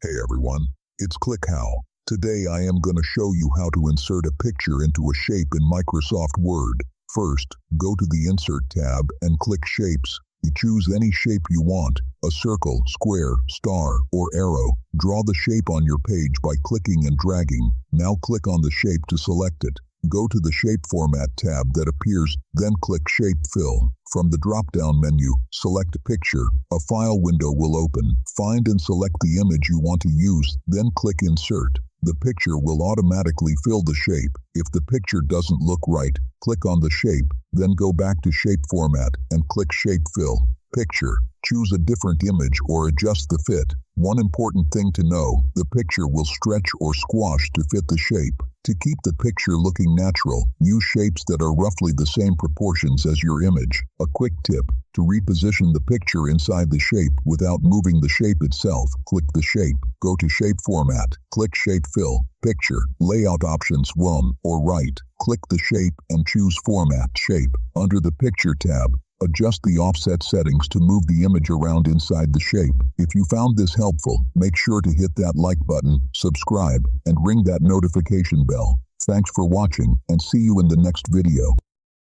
Hey everyone, it's ClickHow. Today I am going to show you how to insert a picture into a shape in Microsoft Word. First, go to the Insert tab and click Shapes. You choose any shape you want, a circle, square, star, or arrow. Draw the shape on your page by clicking and dragging. Now click on the shape to select it. Go to the Shape Format tab that appears, then click Shape Fill. From the drop-down menu, select Picture. A file window will open. Find and select the image you want to use, then click Insert. The picture will automatically fill the shape. If the picture doesn't look right, click on the shape, then go back to Shape Format and click Shape Fill. Picture. Choose a different image or adjust the fit. One important thing to know, the picture will stretch or squash to fit the shape. To keep the picture looking natural, use shapes that are roughly the same proportions as your image. A quick tip, to reposition the picture inside the shape without moving the shape itself, click the shape, go to Shape Format, click Shape Fill, Picture, Layout Options 1 or right, click the shape and choose Format Shape. Under the Picture tab, adjust the offset settings to move the image around inside the shape. If you found this helpful, make sure to hit that like button, subscribe, and ring that notification bell. Thanks for watching, and see you in the next video.